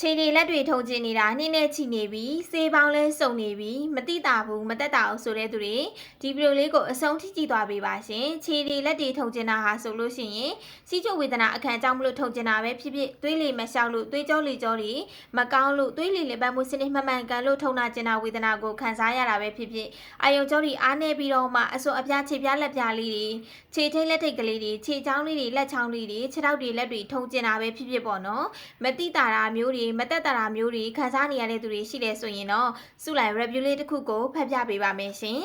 ခြေတွေလက်တွေထုံကျင်နေတာနှင်းနဲ့ချီနေပြီစေးပေါင်းလဲစုံနေပြီမတိတာဘူးမတက်တာအောင်ဆိုတဲ့သူတွေဒီဗီဒီယိုလေးကိုအဆုံးထိကြည့်သွားပေးပါရှင်ခြေတွေလက်တွေထုံကျင်တာဟာဆိုလို့ရှိရင်စီးချိုဝေဒနာအခန်းအကြောင်းမလို့ထုံကျင်တာပဲဖြစ်ဖြစ်သွေးလေမလျှောက်လို့သွေးကြောလေကြောတွေမကောင်းလို့သွေးလေလေပတ်မှုစနစ်မှန်မှန်ကန်လို့ထုံနာကျင်တာဝေဒနာကိုခံစားရတာပဲဖြစ်ဖြစ်အာယုံကြောတွေအားနေပြီးတော့မှအစွန်အပြားခြေပြားလက်ပြားလေးတွေခြေထိတ်လက်ထိတ်ကလေးတွေခြေချောင်းလေးတွေလက်ချောင်းလေးတွေခြေထောက်တွေလက်တွေထုံကျင်တာပဲဖြစ်ဖြစ်ပေါ့နော်မတိတာတာမျိုးတွေမတက်တာတာမျိုးတွေခံစားနေရတဲ့သူတွေရှိတယ်ဆိုရင်တော့စုလိုက် review လေးတစ်ခုကိုဖတ်ပြပေးပါမယ်ရှင်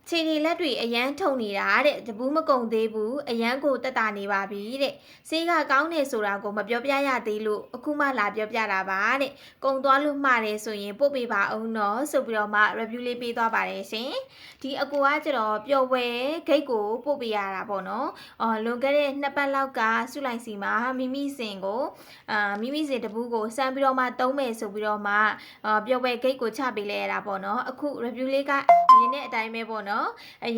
ခြေတွေလက်တွေအရန်ထုံနေတာတဲ့တပူးမကုံသေးဘူးအရန်ကိုတက်တာနေပါပြီတဲ့ဆေးကကောင်းနေဆိုတာကိုမပြောပြရသေးလို့အခုမှလာပြောပြတာပါတဲ့ကုံသွားလို့မှားတယ်ဆိုရင်ပို့ပေးပါအောင်နော်ဆိုပြီးတော့မှ review လေးပေးသွားပါတယ်ရှင်ဒီအကူကကျတော့ပျော်ဝဲဂိတ်ကိုပို့ပေးရတာပေါ့နော်လွန်ခဲ့တဲ့2ပတ်လောက်ကစုလိုက်စီမှာမိမိစင်ကိုမိမိစင်တပူးကိုစမ်းပြီးတော့မှသုံးမယ်ဆိုပြီးတော့မှပျော်ဝဲဂိတ်ကိုချပေးလဲရတာပေါ့နော်အခု review လေးကရင်းတဲ့အတိုင်းပဲပေါ့နော်အ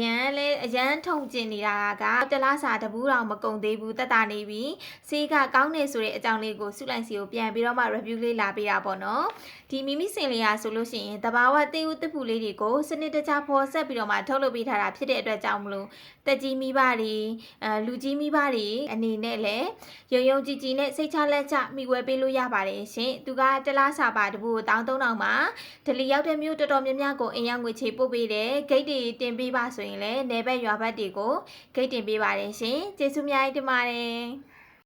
ရန်ထုံကျင်နေတာကတလားစာတပူးတော်မကုံသေးဘူးတက်တာနေပြီဆေးကကောင်းနေဆိုတဲ့အကြောင်းလေးကိုစုလိုက်စီကိုပြန်ပြီးတော့မှ review လေးလာပေးတာပေါ့နော်ဒီမိမိစင်လေးရဆိုလို့ရှိရင်တဘာဝတေးဦးတပူလေးတွေကိုစနစ်တကျဖော်ဆက်ပြီးတော့မှထုတ်လုပ်ပေးထားတာဖြစ်တဲ့အတွက်ကြောင့်မလို့တက်ကြီးမိဘတွေလူကြီးမိဘတွေအနေနဲ့လည်းယုံယုံကြည်ကြည်နဲ့စိတ်ချလက်ချမိဝဲပေးလို့ရပါတယ်ရှင်သူကတလားစာပါတပူကို1300မှာဒလီရောက်တဲ့မြို့တော်တော်များများကိုအင်ရောက်ငွေချေပို့ပေးတယ်ဂိတ်တွေတင်ပေးပါဆိုရင်လည်းနယ်ဘက်ရွာဘက်တွေကိုဂိတ်တင်ပေးပါတယ်ရှင်ကျေးဇူးများတင်ပါတယ်